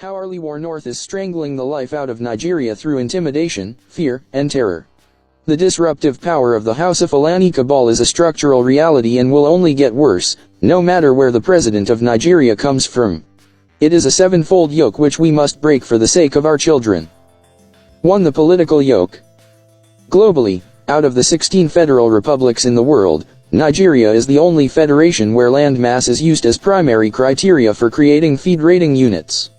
How our war north is strangling the life out of Nigeria through intimidation, fear, and terror. The disruptive power of the House of Fulani cabal is a structural reality and will only get worse, no matter where the president of Nigeria comes from. It is a sevenfold yoke which we must break for the sake of our children. 1. The political yoke. Globally, out of the 16 federal republics in the world, Nigeria is the only federation where land mass is used as primary criteria for creating feed rating units.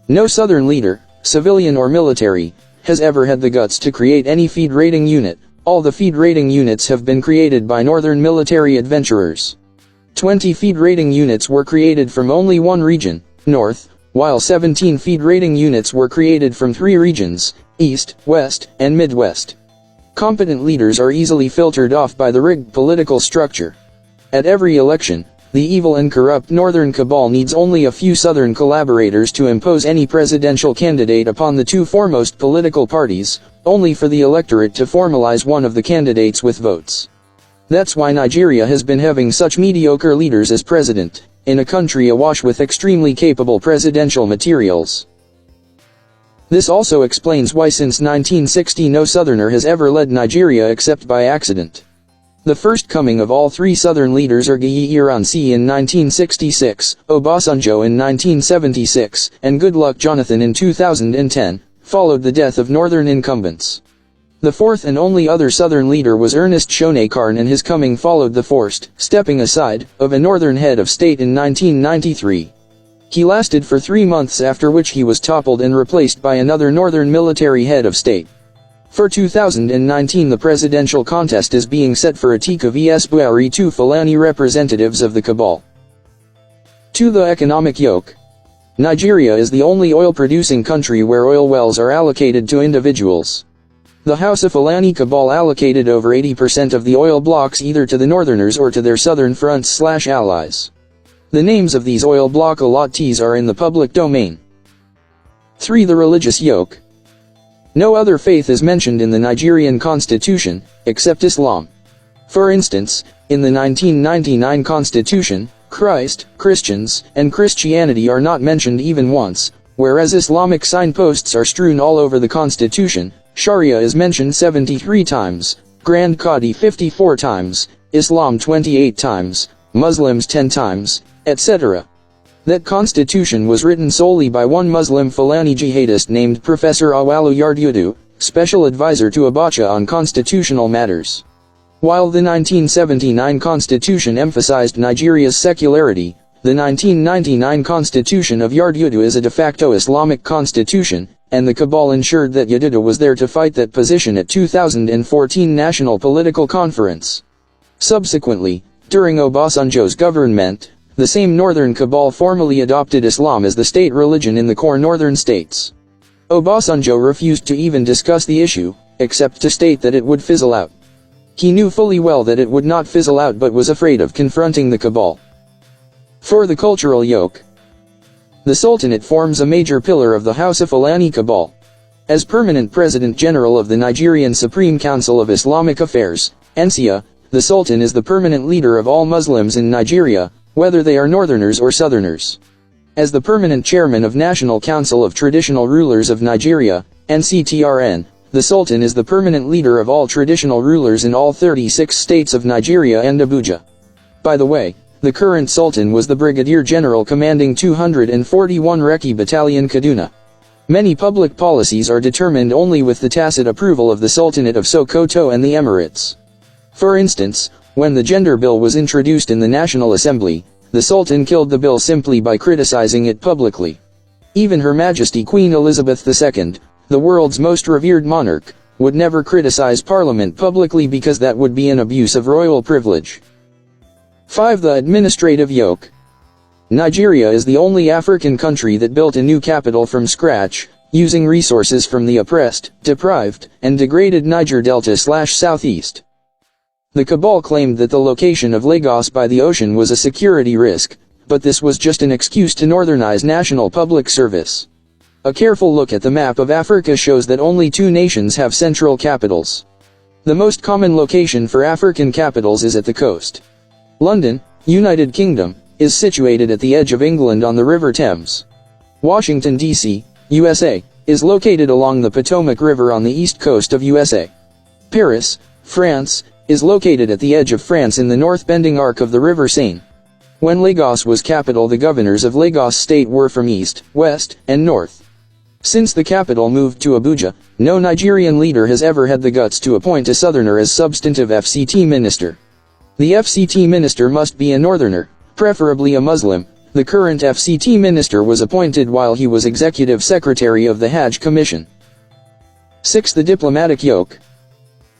No southern leader, civilian or military, has ever had the guts to create any feed rating unit. All the feed rating units have been created by northern military adventurers. 20 feed rating units were created from only one region, north, while 17 feed rating units were created from 3 regions, east, west, and midwest. Competent leaders are easily filtered off by the rigged political structure. At every election, the evil and corrupt northern cabal needs only a few southern collaborators to impose any presidential candidate upon the 2 foremost political parties, only for the electorate to formalize one of the candidates with votes. That's why Nigeria has been having such mediocre leaders as president, in a country awash with extremely capable presidential materials. This also explains why since 1960 no southerner has ever led Nigeria except by accident. The first coming of all 3 southern leaders Ogiyi Ironsi in 1966, Obasanjo in 1976, and Goodluck Jonathan in 2010, followed the death of northern incumbents. The fourth and only other southern leader was Ernest Shonekan, and his coming followed the forced stepping aside of a northern head of state in 1993. He lasted for 3 months, after which he was toppled and replaced by another northern military head of state. For 2019 the presidential contest is being set for Atiku vs Buhari, 2 Fulani representatives of the cabal. 2. The economic yoke. Nigeria is the only oil-producing country where oil wells are allocated to individuals. The House of Fulani cabal allocated over 80% of the oil blocks either to the northerners or to their southern fronts/allies. The names of these oil block allottees are in the public domain. 3. The religious yoke. No other faith is mentioned in the Nigerian constitution, except Islam. For instance, in the 1999 constitution, Christ, Christians, and Christianity are not mentioned even once, whereas Islamic signposts are strewn all over the constitution. Sharia is mentioned 73 times, Grand Qadi 54 times, Islam 28 times, Muslims 10 times, etc. That constitution was written solely by one Muslim Fulani jihadist named Professor Awalu Yardudu, special advisor to Abacha on constitutional matters. While the 1979 constitution emphasized Nigeria's secularity, the 1999 constitution of Yardudu is a de facto Islamic constitution, and the cabal ensured that Yardudu was there to fight that position at 2014 National Political Conference. Subsequently, during Obasanjo's government, the same northern cabal formally adopted Islam as the state religion in the core northern states. Obasanjo refused to even discuss the issue, except to state that it would fizzle out. He knew fully well that it would not fizzle out, but was afraid of confronting the cabal. 4. The cultural yoke. The Sultanate forms a major pillar of the House of Fulani cabal. As permanent President General of the Nigerian Supreme Council of Islamic Affairs, NCA, the Sultan is the permanent leader of all Muslims in Nigeria, whether they are northerners or southerners. As the permanent chairman of National Council of Traditional Rulers of Nigeria, NCTRN, the Sultan is the permanent leader of all traditional rulers in all 36 states of Nigeria and Abuja. By the way, the current Sultan was the Brigadier General commanding 241 Reki Battalion Kaduna. Many public policies are determined only with the tacit approval of the Sultanate of Sokoto and the Emirates. For instance, when the gender bill was introduced in the National Assembly, the Sultan killed the bill simply by criticizing it publicly. Even Her Majesty Queen Elizabeth II, the world's most revered monarch, would never criticize Parliament publicly because that would be an abuse of royal privilege. 5. The administrative yoke. Nigeria is the only African country that built a new capital from scratch, using resources from the oppressed, deprived, and degraded Niger Delta/Southeast. The cabal claimed that the location of Lagos by the ocean was a security risk, but this was just an excuse to northernize national public service. A careful look at the map of Africa shows that only 2 nations have central capitals. The most common location for African capitals is at the coast. London, United Kingdom, is situated at the edge of England on the River Thames. Washington, D.C., USA, is located along the Potomac River on the east coast of USA. Paris, France, is located at the edge of France in the north-bending arc of the River Seine. When Lagos was capital, the governors of Lagos state were from east, west, and north. Since the capital moved to Abuja, no Nigerian leader has ever had the guts to appoint a southerner as substantive FCT minister. The FCT minister must be a northerner, preferably a Muslim. The current FCT minister was appointed while he was executive secretary of the Hajj Commission. 6. The diplomatic yoke.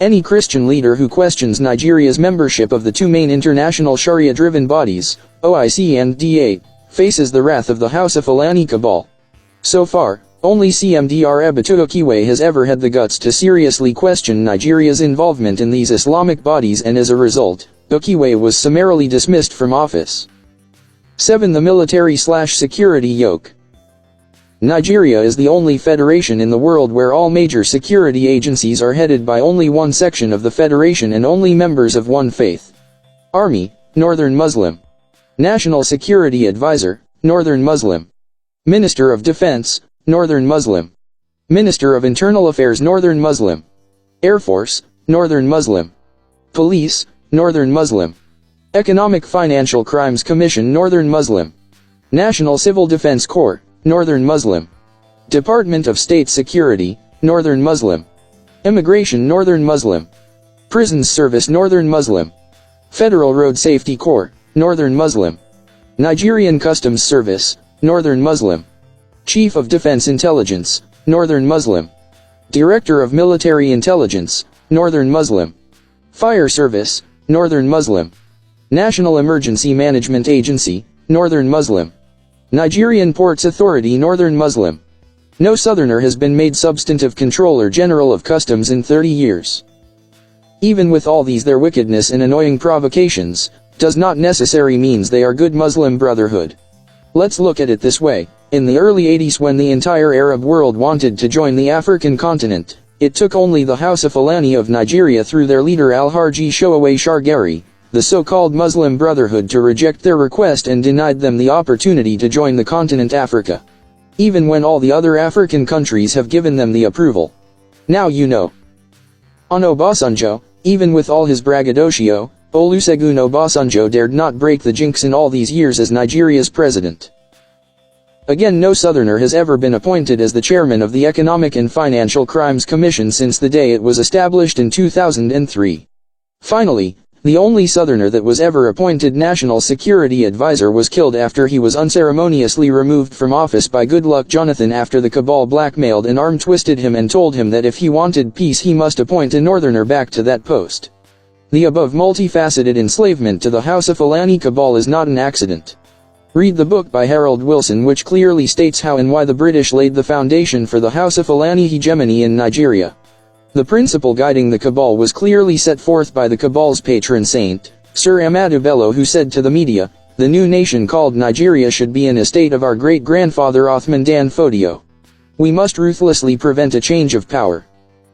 Any Christian leader who questions Nigeria's membership of the two main international Sharia-driven bodies, OIC and D8, faces the wrath of the House of Fulani cabal. So far, only CMDR Ebatu Okiwe has ever had the guts to seriously question Nigeria's involvement in these Islamic bodies, and as a result, Okiwe was summarily dismissed from office. 7. The military/security yoke. Nigeria is the only federation in the world where all major security agencies are headed by only one section of the federation and only members of one faith. Army, Northern Muslim. National Security Advisor, Northern Muslim. Minister of Defense, Northern Muslim. Minister of Internal Affairs, Northern Muslim. Air Force, Northern Muslim. Police, Northern Muslim. Economic Financial Crimes Commission, Northern Muslim. National Civil Defense Corps, Northern Muslim. Department of State Security, Northern Muslim. Immigration, Northern Muslim. Prisons Service, Northern Muslim. Federal Road Safety Corps, Northern Muslim. Nigerian Customs Service, Northern Muslim. Chief of Defense Intelligence, Northern Muslim. Director of Military Intelligence, Northern Muslim. Fire Service, Northern Muslim. National Emergency Management Agency, Northern Muslim. Nigerian Ports Authority, Northern Muslim. No Southerner has been made Substantive Controller General of Customs in 30 years. Even with all these their wickedness and annoying provocations, does not necessarily means they are good Muslim Brotherhood. Let's look at it this way. In the early 80s, when the entire Arab world wanted to join the African continent, it took only the House of Fulani of Nigeria through their leader Alhaji Shoawe Shargari, the so-called Muslim Brotherhood, to reject their request and denied them the opportunity to join the continent Africa. Even when all the other African countries have given them the approval. Now you know. On Obasanjo, even with all his braggadocio, Olusegun Obasanjo dared not break the jinx in all these years as Nigeria's president. Again, no Southerner has ever been appointed as the chairman of the Economic and Financial Crimes Commission since the day it was established in 2003. Finally, the only Southerner that was ever appointed National Security Advisor was killed after he was unceremoniously removed from office by Goodluck Jonathan after the cabal blackmailed and arm-twisted him and told him that if he wanted peace he must appoint a Northerner back to that post. The above multifaceted enslavement to the House of Fulani cabal is not an accident. Read the book by Harold Wilson, which clearly states how and why the British laid the foundation for the House of Fulani hegemony in Nigeria. The principle guiding the cabal was clearly set forth by the cabal's patron saint, Sir Ahmadu Bello, who said to the media, "The new nation called Nigeria should be an estate of our great-grandfather Othman Dan Fodio. We must ruthlessly prevent a change of power.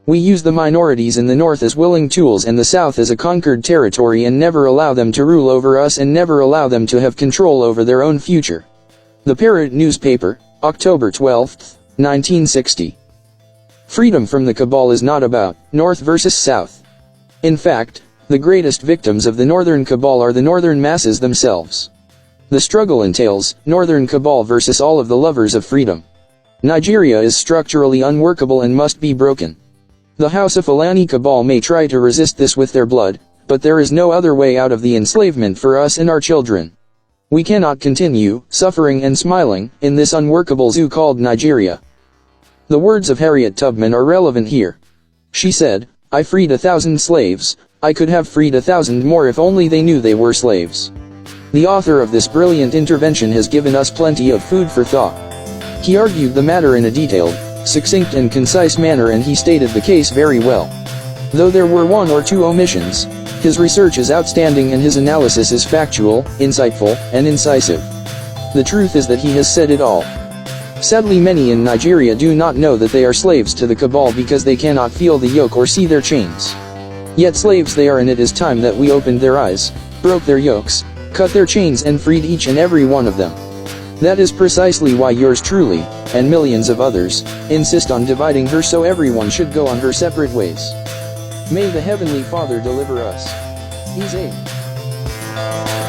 We use the minorities in the north as willing tools and the south as a conquered territory, and never allow them to rule over us and never allow them to have control over their own future." The Parrot newspaper, October 12, 1960. Freedom from the cabal is not about North versus South. In fact, the greatest victims of the Northern cabal are the Northern masses themselves. The struggle entails Northern cabal versus all of the lovers of freedom. Nigeria is structurally unworkable and must be broken. The House of Fulani cabal may try to resist this with their blood, but there is no other way out of the enslavement for us and our children. We cannot continue suffering and smiling in this unworkable zoo called Nigeria. The words of Harriet Tubman are relevant here. She said, "I freed 1,000 slaves, I could have freed 1,000 more if only they knew they were slaves." The author of this brilliant intervention has given us plenty of food for thought. He argued the matter in a detailed, succinct and concise manner, and he stated the case very well. Though there were one or two omissions, his research is outstanding and his analysis is factual, insightful, and incisive. The truth is that he has said it all. Sadly, many in Nigeria do not know that they are slaves to the cabal because they cannot feel the yoke or see their chains. Yet slaves they are, and it is time that we opened their eyes, broke their yokes, cut their chains and freed each and every one of them. That is precisely why yours truly, and millions of others, insist on dividing her so everyone should go on her separate ways. May the Heavenly Father deliver us. He's a